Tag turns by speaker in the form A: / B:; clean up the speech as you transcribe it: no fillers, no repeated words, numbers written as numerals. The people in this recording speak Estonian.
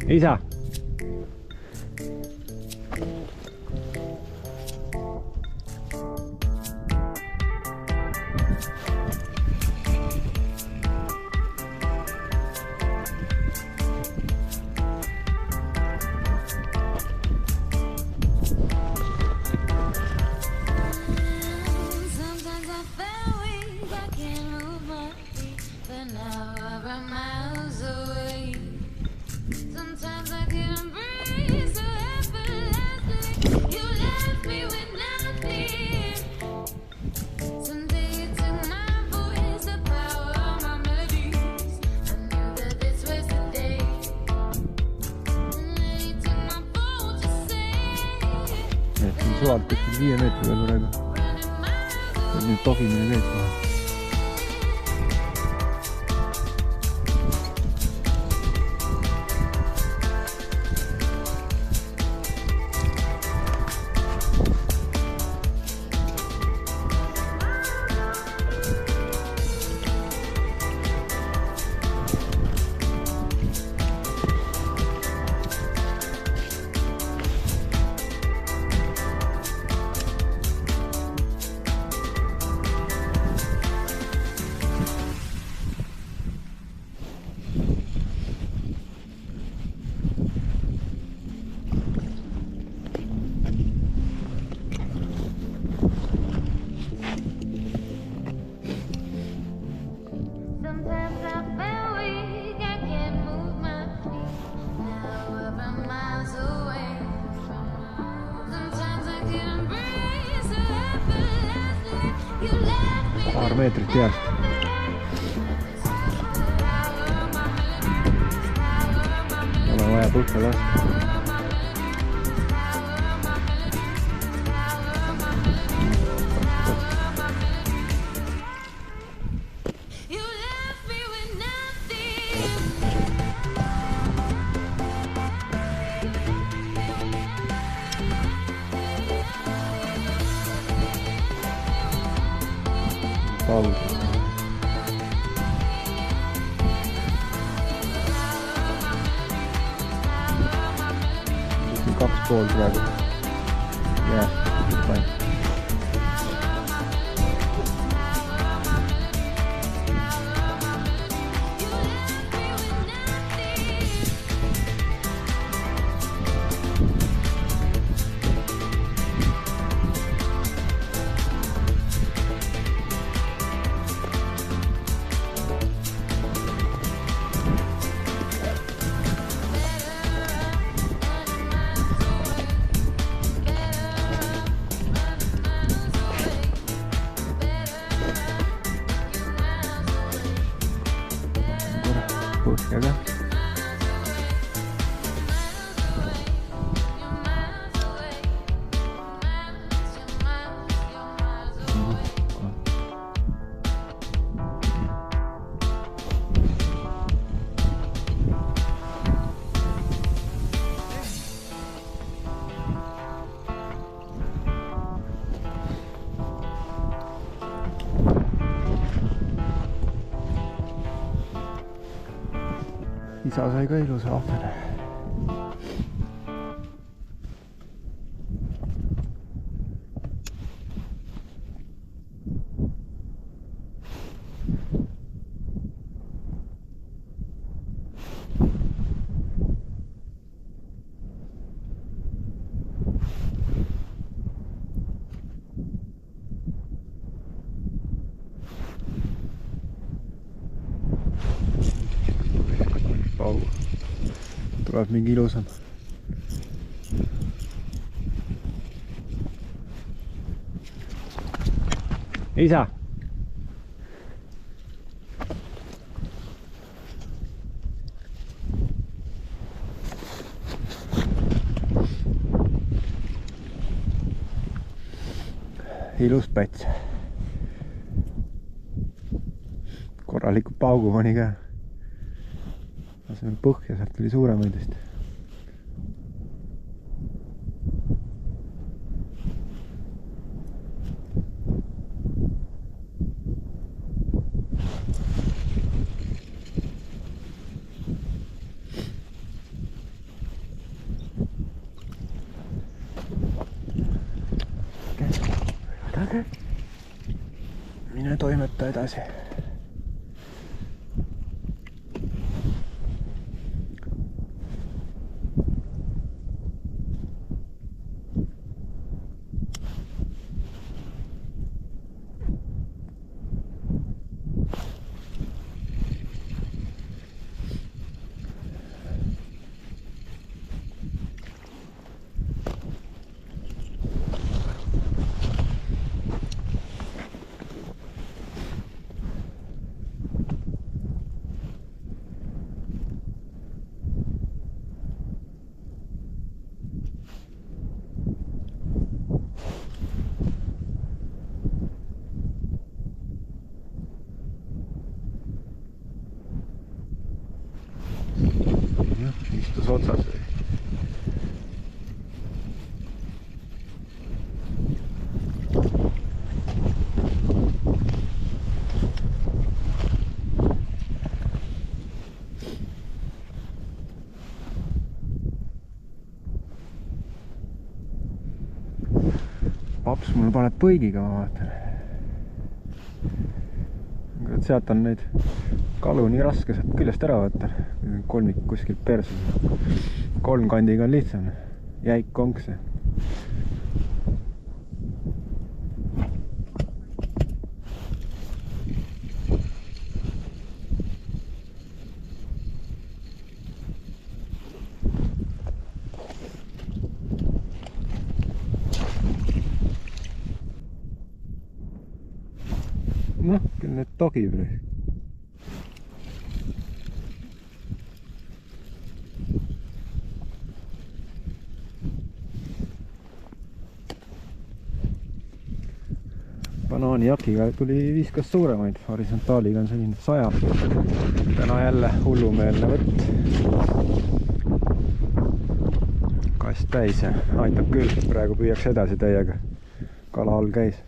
A: ei saa. Suart kuskil 5 meetri peal praegu. Nüüd togimine käib kohe. Paar meetrit jääst. Ei ole vaja põhja lasta. Paul. 2,5 praegu. Jääs. Põhjaga. Isa sai ka ilusa ahvene. Tuleb mingi ilusam. Ei saa. Ilus päts. Korralikult paugu pani ka. Laseme põhja, sealt tuli suuremaid vist. mine toimeta edasi. Istus otsas või? Paps mul paneb põigiga, ma vaatan. Sealt on neid kalu nii raske sealt küljest ära võtta. Kolmik kuskilt persus. Kolmkandiga on lihtsam. Jäik onks see. Noh, küll need togib või. Banaanijakiga tuli viskas suuremaid, horisontaaliga on selline 100. Täna jälle hullumeelne võtt. Kast täis ja aitab küll, praegu püüaks edasi täiega. Kala all käis.